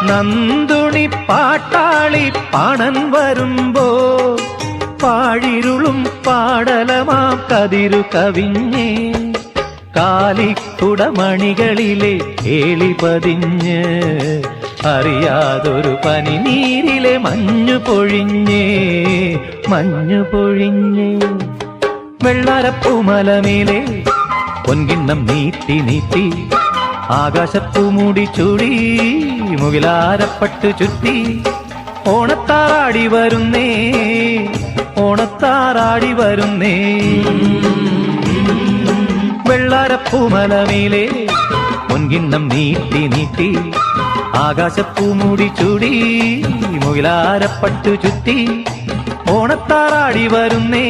നന്ദുണി പാട്ടാളി പാണൻ വരുമ്പോ പാഴിരുളും പാടലമാം കതിരു കവിഞ്ഞേ കാലിക്കുടമണികളിലെ കേളി പതിഞ്ഞ് അറിയാതൊരു പനിനീരിലെ മഞ്ഞു പൊഴിഞ്ഞേ വെള്ളാരപ്പൂമലമേലെ പൊൻകിണ്ണം നീട്ടി നീട്ടി ആകാശപ്പൂ മൂടി ചൂടി മുകിലാരപ്പട്ട് ചുറ്റി ഓണത്താറാടി വരുന്നേ വെള്ളാരപ്പൂമലമേലെ പൊൻകിണ്ണം നീട്ടി നീട്ടി ആകാശപ്പൂ മൂടി ചൂടി മുകിലാരപ്പട്ടു ചുറ്റി ഓണത്താറാടി വരുന്നേ